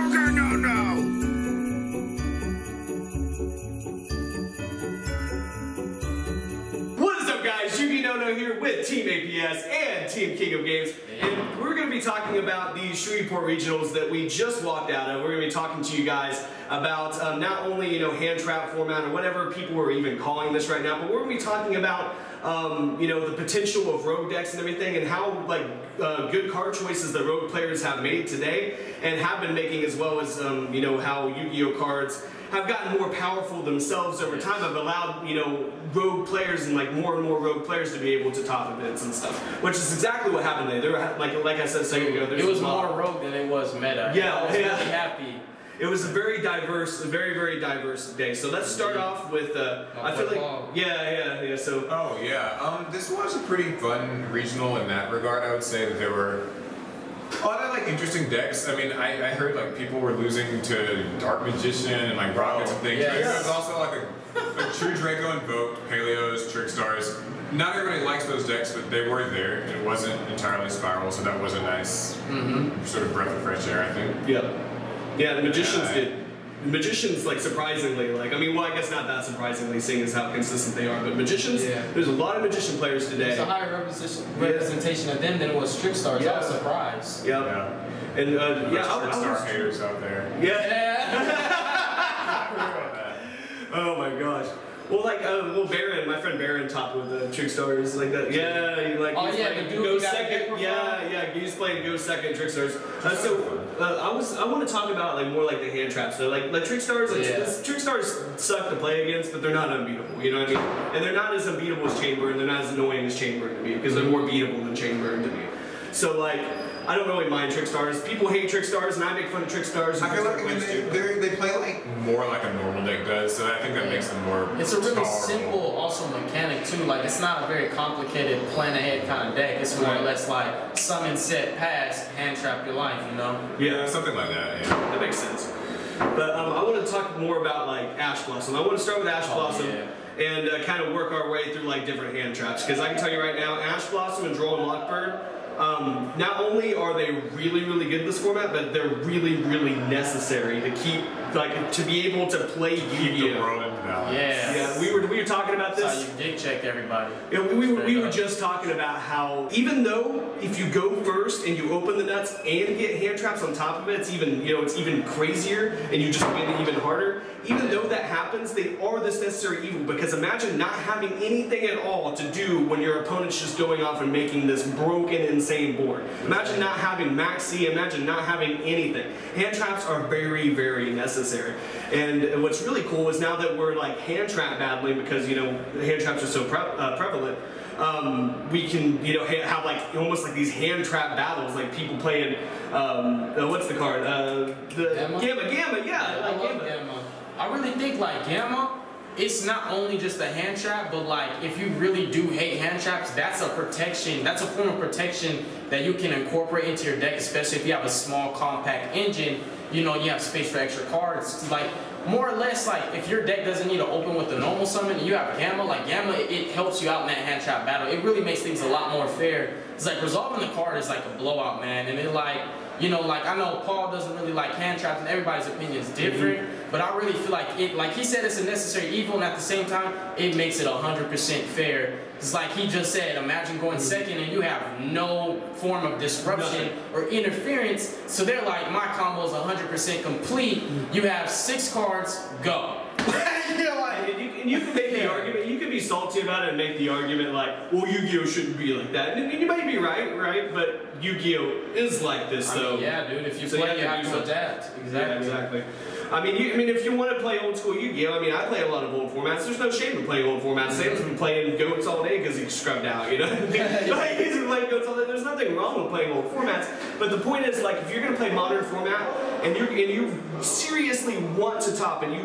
YugiNoNo! What is up, guys? YugiNoNo here with Team APS and Team King of Games. And we're going to be talking about the Shreveport Regionals that we just walked out of. We're going to be talking to you guys about not only, hand trap format or whatever people are even calling this right now, but we're going to be talking about the potential of rogue decks and everything, and how good card choices that rogue players have made today and have been making, as well as how Yu-Gi-Oh cards have gotten more powerful themselves over time, have allowed rogue players and more rogue players to be able to top events and stuff, which is exactly what happened today. There were, like I said a second ago, it was more rogue than it was meta. Yeah, I was really happy. It was a very diverse, very diverse day. So let's start off with, I feel like, yeah. So. Oh yeah, this was a pretty fun regional in that regard. I would say that there were a lot of interesting decks. I mean, I heard people were losing to Dark Magician and Rockets and things. Yes. But there was also a True Draco Invoked, Paleos, Trick Stars. Not everybody likes those decks, but they were there, and it wasn't entirely Spiral, so that was a nice sort of breath of fresh air, I think. Yeah, the Magicians did. The Magicians, surprisingly, I guess not that surprisingly, seeing as how consistent they are, but Magicians, there's a lot of Magician players today. There's a higher representation of them than it was Trick Stars. I was surprised. Yeah. And, Trick Star haters out there. Oh my gosh. Well, Baron, my friend Baron topped with Trick Stars like that. Yeah, go second. Yeah, he's playing go second Trick Stars. I want to talk about more the hand traps. So Trick Stars, Trick Stars suck to play against, but they're not unbeatable. You know what I mean? And they're not as unbeatable as Chainburn. They're not as annoying as Chainburn to me, because they're more beatable than Chainburn to me. So I don't really mind Trick Stars. People hate Trick Stars, and I make fun of Trick Stars. I feel like they play more like a normal deck does, so I think that makes them more. It's a really simple, also mechanic too. It's not a very complicated plan ahead kind of deck. It's more or less summon, set, pass, hand trap your life. Yeah, something like that. Yeah, that makes sense. But I want to talk more about Ash Blossom. I want to start with Ash Blossom. And kind of work our way through different hand traps, because I can tell you right now, Ash Blossom and Droll and Lockbird, not only are they really good in this format, but they're really necessary to keep, to be able to play Yu-Gi-Oh! The world in balance. Yeah, we were talking about this. That's how you dick check everybody. Yeah, we were just talking about how, even though if you go first and you open the nuts and get hand traps on top of it, it's even, it's even crazier, and you just win it even harder. Even though that happens, they are this necessary evil, because imagine not having anything at all to do when your opponent's just going off and making this broken, insane board. Imagine not having Maxi, imagine not having anything. Hand traps are very necessary. And what's really cool is now that we're hand trap battling, because hand traps are so prevalent, we can have almost these hand trap battles, people playing what's the card? The Gamma, Gamma. I really think Gamma, it's not only just a hand trap, but if you really do hate hand traps, that's a protection. That's a form of protection that you can incorporate into your deck, especially if you have a small compact engine. You have space for extra cards. More or less, if your deck doesn't need to open with the normal summon and you have Gamma, Gamma, it helps you out in that hand trap battle. It really makes things a lot more fair. It's resolving the card is a blowout, man. And it I know Paul doesn't really like hand traps, and everybody's opinion is different, but I really feel it, he said, it's a necessary evil, and at the same time, it makes it 100% fair. It's he just said, imagine going second and you have no form of disruption or interference, so they're my combo is 100% complete, you have 6 cards, go. And you can make the argument, you can be salty about it and make the argument well, Yu-Gi-Oh! Shouldn't be like that. And you might be right? But Yu-Gi-Oh! Is like this, though. Yeah, dude, if you play, you have to adapt. Exactly. Yeah, exactly. I mean, if you want to play old school Yu-Gi-Oh! I play a lot of old formats. There's no shame in playing old formats. Sam's been playing goats all day because he's scrubbed out, He's been playing goats all day. There's nothing wrong with playing old formats. But the point is, if you're going to play modern format, and you seriously want to top, and you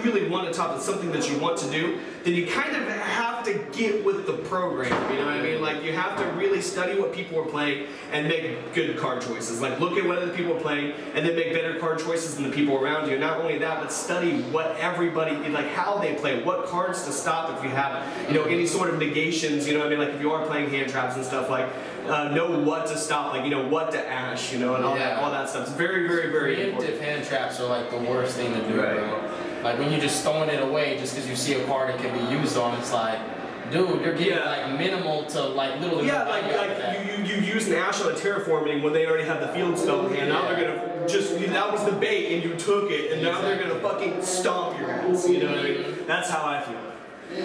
really want to top, it's something that you want to do, then you kind of have to get with the program, you know what I mean? You have to really study what people are playing and make good card choices. Look at what other people are playing and then make better card choices than the people around you. Not only that, but study what everybody, how they play, what cards to stop if you have, any sort of negations, if you are playing hand traps and stuff, know what to stop, what to ash, and all that stuff. It's very preemptive hand traps are like the worst thing to do, bro. Like when you're just throwing it away just because you see a card that can be used on, it's like, dude, you're getting like minimal to like little. Yeah, like you use an Ash on a terraforming when they already have the field spell in hand. Now they're gonna that was the bait and you took it, and now they're gonna fucking stomp your ass. You know what I mean? That's how I feel.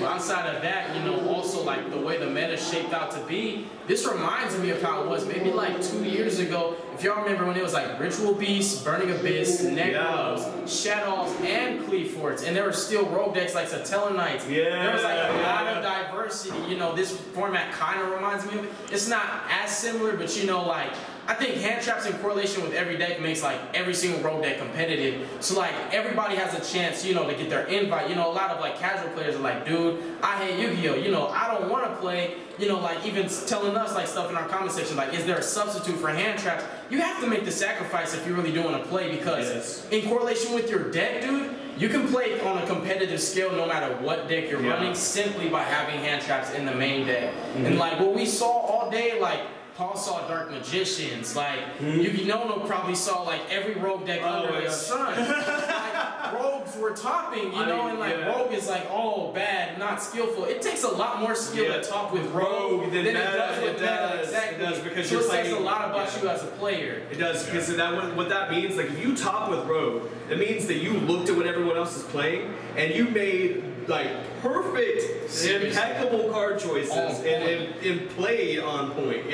Well, outside of that, you know, also like the way the meta shaped out to be, this reminds me of how it was maybe like 2 years ago. If y'all remember when it was like Ritual Beasts, Burning Abyss, Necros, Shadows, and Cleaforts, and there were still rogue decks like Satellar Knights. There was like a lot of diversity. You know, this format kind of reminds me of it. It's not as similar, but you know, like, I think hand traps in correlation with every deck makes like every single rogue deck competitive. So like everybody has a chance, you know, to get their invite. You know, a lot of like casual players are like, dude, I hate Yu-Gi-Oh. You know, I don't want to play. You know, like even telling us like stuff in our comment section, like, is there a substitute for hand traps? You have to make the sacrifice if you really do want to play, because in correlation with your deck, dude, you can play on a competitive scale no matter what deck you're running simply by having hand traps in the main deck. And like what we saw all day, like, Paul saw Dark Magicians, like YugiNoNo probably saw like every rogue deck under the sun. Like, rogues were topping, you know, and like rogue is like, oh, bad, not skillful. It takes a lot more skill to top with rogue than it does with meta. Exactly. It does, because so it says a lot about you as a player. It does, because what that means, like if you top with rogue, it means that you looked at what everyone else is playing and you made like perfect, impeccable card choices and played on point.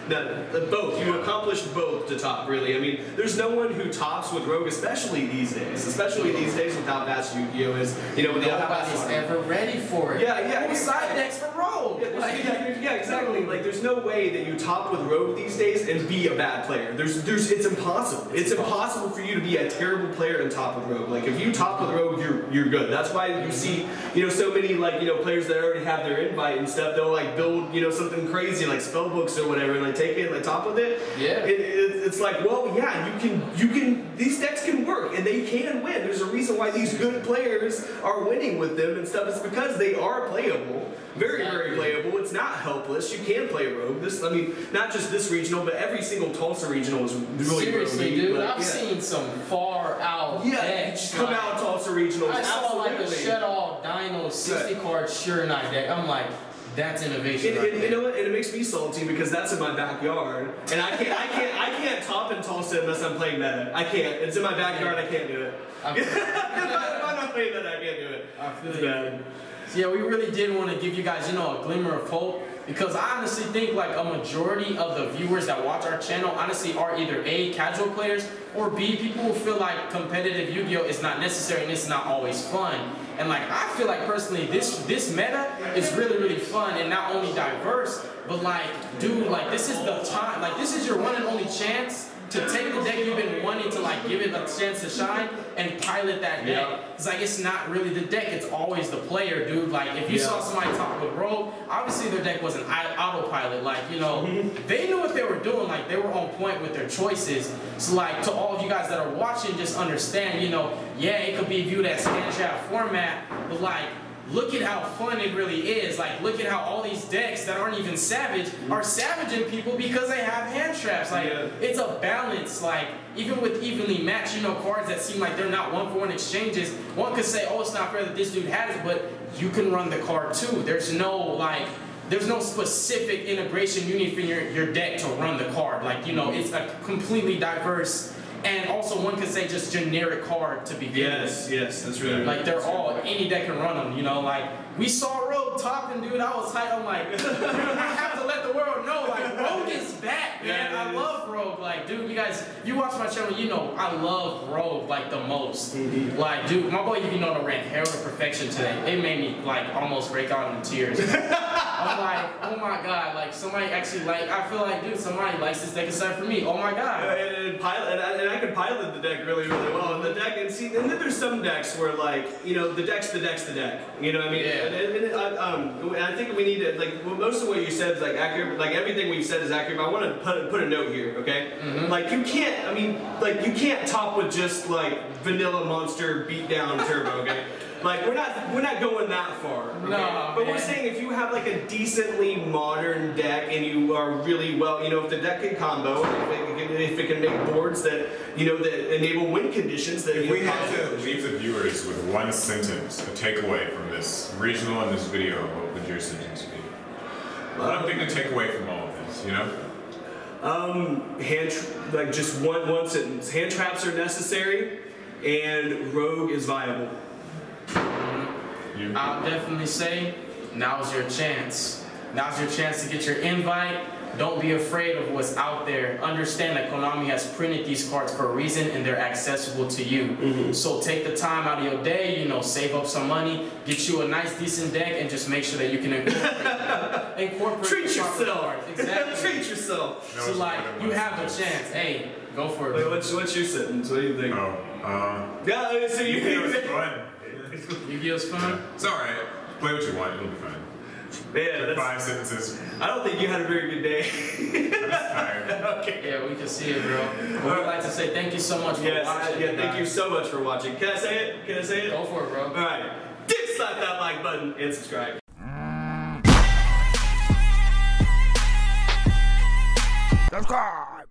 Both. You accomplished both to top, really. I mean, there's no one who tops with rogue, especially these days. Especially these days with how fast Yu-Gi-Oh is. You know, with nobody's ever ready for it. Side decks for rogue. Exactly. Like, there's no way that you top with rogue these days and be a bad player. It's impossible. It's impossible for you to be a terrible player and top with rogue. Like, if you top with rogue, you're good. That's why you see, you know, so many like, you know, players that already have their invite and stuff. They'll like build, you know, something crazy like spell books or whatever, and like take it and like top with it. It's like, well, yeah, you can. These decks can work and they can win. There's a reason why these good players are winning with them and stuff. It's because they are playable, very playable. It's not helpless. You can play rogue. I mean, not just this regional, but every single Tulsa regional is really seriously, dude. I've seen some far out decks come out Tulsa regionals. I saw like a Shed All Dino 60 card Sure Night deck. I'm like, that's innovation. You know what? And it makes me salty because that's in my backyard, and I can't top in Tulsa unless I'm playing meta. I can't. It's in my backyard. I can't do it. If I'm not playing meta, I can't do it. I feel bad. So yeah, we really did want to give you guys, you know, a glimmer of hope, because I honestly think like a majority of the viewers that watch our channel honestly are either A, casual players, or B, people who feel like competitive Yu-Gi-Oh is not necessary and it's not always fun. And like, I feel like personally this meta is really fun and not only diverse, but like, dude, like this is the time, like this is your one and only chance to take the deck you've been wanting to like give it a chance to shine and pilot that deck. It's like, it's not really the deck, it's always the player, dude. Like if you saw somebody top with rogue, obviously their deck wasn't autopilot. Like, you know, they knew what they were doing, like they were on point with their choices. So like, to all of you guys that are watching, just understand, you know, yeah, it could be viewed as hand trap format, but like, look at how fun it really is. Like, look at how all these decks that aren't even savage are savaging people because they have hand traps. Like, it's a balance. Like, even with evenly matched, you know, cards that seem like they're not one-for-one exchanges, one could say, oh, it's not fair that this dude has it, but you can run the card too. There's no specific integration you need for your deck to run the card. Like, you know, it's a completely diverse. And also, one could say just generic card to begin with. Yes, that's really like they're all, any deck can run them, you know. Like we saw Rogue topping, dude. I was hyped. I'm like, dude, I have to let the world know, like Rogue is back, man. I love Rogue. Like, dude, you guys, you watch my channel, you know I love Rogue like the most. Like, dude, my boy YugiNoNo ran Herald of Perfection today. It made me like almost break out in tears. I'm like, oh my god, like somebody actually like. I feel like, dude, somebody likes this deck aside from me. Oh my god. And I can pilot the deck really well. And the deck, and see, and then there's some decks where like, you know, the deck's the deck. You know what I mean? And I think we need to, like, most of what you said is like accurate. Like everything we've said is accurate. But I want to put a note here, okay? Like you can't. I mean, like you can't top with just like vanilla monster beatdown turbo, okay? Like we're not going that far. Okay? No, but man. we're saying if you have like a decently modern deck and you are really well, you know, if the deck can combo, if it can make boards that that enable win conditions, that if we had to leave the viewers with one sentence, a takeaway from this regional and this video, what would your sentence be? One thing to take away from all of this, you know? Just one sentence. Hand traps are necessary, and rogue is viable. I'll definitely say, now's your chance. Now's your chance to get your invite. Don't be afraid of what's out there. Understand that Konami has printed these cards for a reason and they're accessible to you. So take the time out of your day, save up some money, get you a nice decent deck, and just make sure that you can incorporate Treat yourself. Cards. Exactly. Treat yourself. So like, you have a chance. Hey, go for it. Wait, what's your sentence? What do you think? Yeah, so Yu-Gi-Oh's fun. Yu-Gi-Oh's fun? It's alright. Play what you want, it'll be fun. Man, 5 sentences. I don't think you had a very good day. I'm just tired. Okay. Yeah, we can see it, bro. We'd like to say thank you so much for watching. Yeah, thank you so much for watching. Can I say it? Can I say it? Go for it, bro. Alright. Dick slap that like button and subscribe. Subscribe!